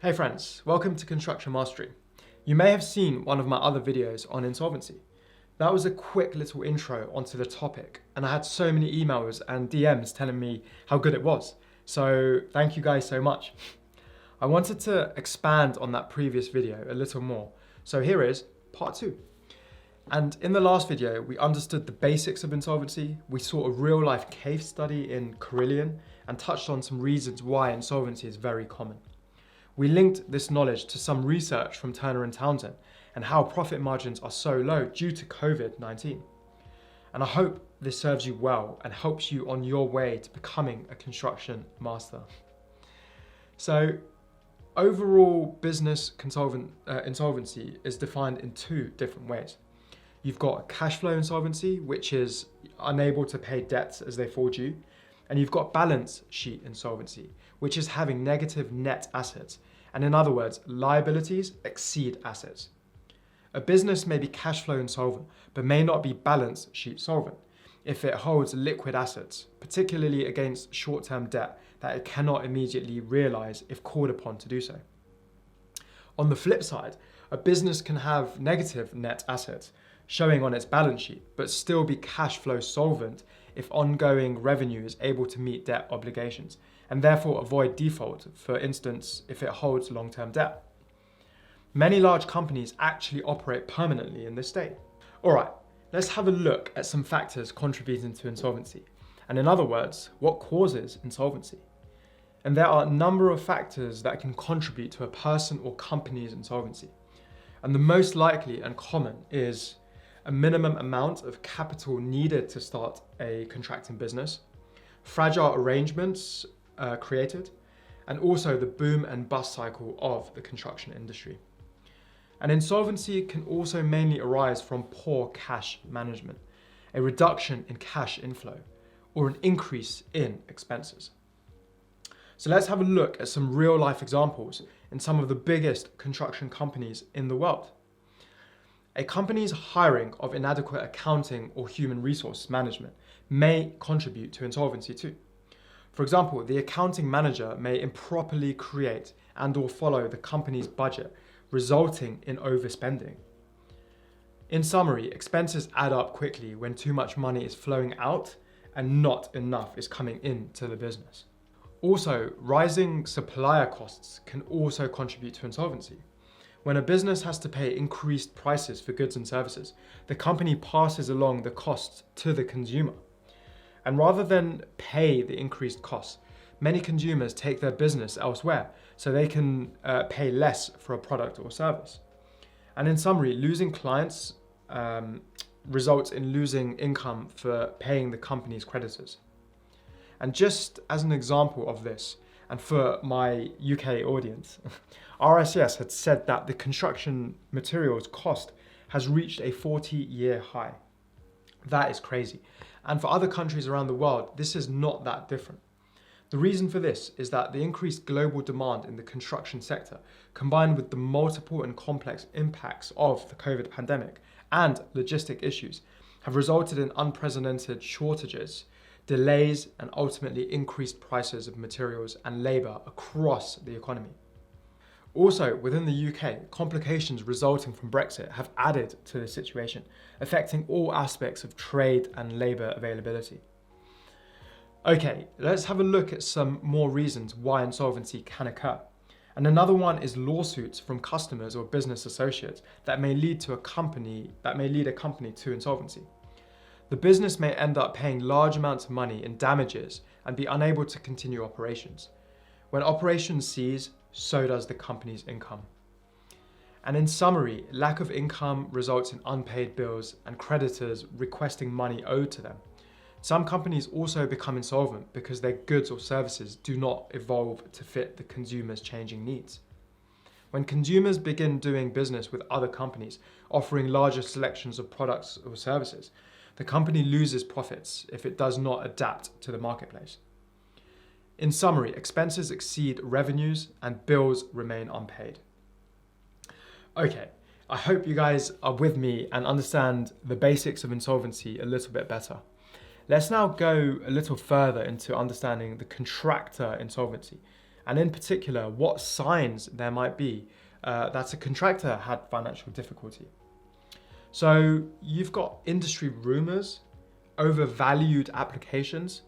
Hey friends, welcome to Construction Mastery. You may have seen one of my other videos on insolvency. That was a quick little intro onto the topic, and I had so many emails and DMs telling me how good it was. So thank you guys so much. I wanted to expand on that previous video a little more. So here is part 2. And in the last video, we understood the basics of insolvency, we saw a real life case study in Carillion, and touched on some reasons why insolvency is very common. We linked this knowledge to some research from Turner & Townsend and how profit margins are so low due to COVID-19. And I hope this serves you well and helps you on your way to becoming a construction master. So overall business insolvency is defined in 2 different ways. You've got cash flow insolvency, which is unable to pay debts as they fall due. And you've got balance sheet insolvency, which is having negative net assets. And in other words, liabilities exceed assets. A business may be cash flow insolvent, but may not be balance sheet solvent if it holds liquid assets, particularly against short-term debt that it cannot immediately realize if called upon to do so. On the flip side, a business can have negative net assets showing on its balance sheet, but still be cash flow solvent if ongoing revenue is able to meet debt obligations, and therefore avoid default, for instance, if it holds long-term debt. Many large companies actually operate permanently in this state. All right, let's have a look at some factors contributing to insolvency, and in other words, what causes insolvency. And there are a number of factors that can contribute to a person or company's insolvency. And the most likely and common is a minimum amount of capital needed to start a contracting business, fragile arrangements created, and also the boom and bust cycle of the construction industry. And insolvency can also mainly arise from poor cash management, a reduction in cash inflow, or an increase in expenses. So let's have a look at some real life examples in some of the biggest construction companies in the world. A company's hiring of inadequate accounting or human resource management may contribute to insolvency too. For example, the accounting manager may improperly create and/or follow the company's budget, resulting in overspending. In summary, expenses add up quickly when too much money is flowing out and not enough is coming into the business. Also, rising supplier costs can also contribute to insolvency. When a business has to pay increased prices for goods and services, the company passes along the costs to the consumer. And rather than pay the increased costs, many consumers take their business elsewhere so they can pay less for a product or service. And in summary, losing clients results in losing income for paying the company's creditors. And just as an example of this, and for my UK audience, RICS had said that the construction materials cost has reached a 40-year high. That is crazy. And for other countries around the world, this is not that different. The reason for this is that the increased global demand in the construction sector, combined with the multiple and complex impacts of the COVID pandemic and logistic issues, have resulted in unprecedented shortages, delays, and ultimately increased prices of materials and labour across the economy. Also, within the UK, complications resulting from Brexit have added to the situation, affecting all aspects of trade and labour availability. Okay, let's have a look at some more reasons why insolvency can occur. And another one is lawsuits from customers or business associates that may lead a company to insolvency. The business may end up paying large amounts of money in damages and be unable to continue operations. When operations cease, so does the company's income. And in summary, lack of income results in unpaid bills and creditors requesting money owed to them. Some companies also become insolvent because their goods or services do not evolve to fit the consumer's changing needs. When consumers begin doing business with other companies, offering larger selections of products or services, the company loses profits if it does not adapt to the marketplace. In summary, expenses exceed revenues and bills remain unpaid. Okay, I hope you guys are with me and understand the basics of insolvency a little bit better. Let's now go a little further into understanding the contractor insolvency and in particular, what signs there might be that a contractor had financial difficulty. So you've got industry rumors, overvalued applications,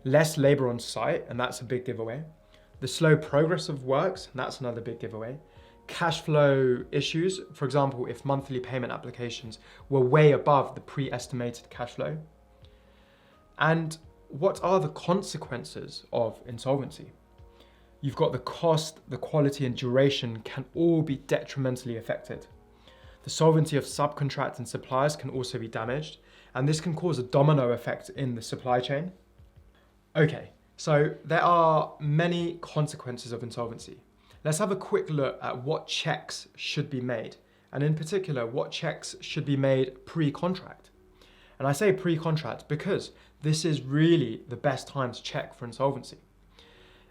less labor on site, and that's a big giveaway. The slow progress of works, and that's another big giveaway. Cash flow issues, for example, if monthly payment applications were way above the pre-estimated cash flow. And what are the consequences of insolvency? You've got the cost, the quality, and duration can all be detrimentally affected. The solvency of subcontractors and suppliers can also be damaged, and this can cause a domino effect in the supply chain. Okay, so there are many consequences of insolvency. Let's have a quick look at what checks should be made, and in particular, what checks should be made pre-contract. And I say pre-contract because this is really the best time to check for insolvency.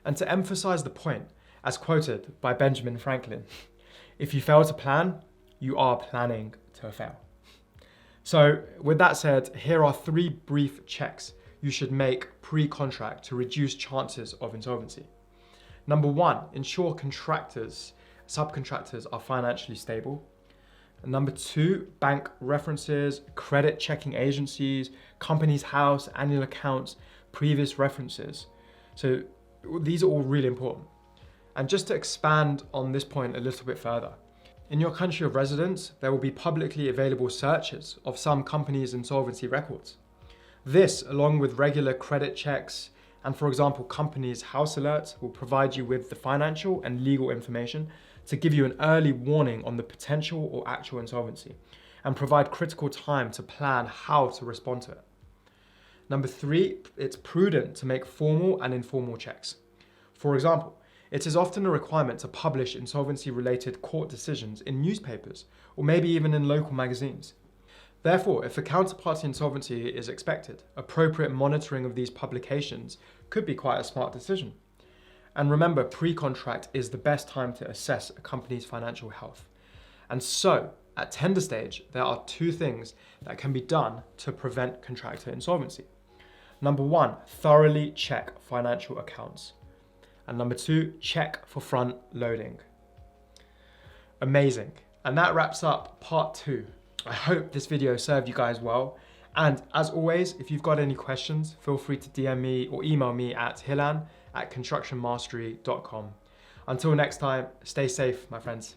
And to emphasize the point, as quoted by Benjamin Franklin, if you fail to plan, you are planning to fail. So with that said, here are 3 brief checks you should make pre-contract to reduce chances of insolvency. Number 1, ensure subcontractors are financially stable. And number 2, bank references, credit checking agencies, company's house, annual accounts, previous references. So these are all really important. And just to expand on this point a little bit further, in your country of residence, there will be publicly available searches of some companies' insolvency records. This, along with regular credit checks and, for example, companies' house alerts, will provide you with the financial and legal information to give you an early warning on the potential or actual insolvency and provide critical time to plan how to respond to it. Number 3, it's prudent to make formal and informal checks. For example, it is often a requirement to publish insolvency-related court decisions in newspapers or maybe even in local magazines. Therefore, if a counterparty insolvency is expected, appropriate monitoring of these publications could be quite a smart decision. And remember, pre-contract is the best time to assess a company's financial health. And so, at tender stage, there are 2 things that can be done to prevent contractor insolvency. Number 1, thoroughly check financial accounts. And number 2, check for front loading. Amazing. And that wraps up part 2. I hope this video served you guys well. And as always, if you've got any questions, feel free to DM me or email me at hilan@constructionmastery.com. Until next time, stay safe, my friends.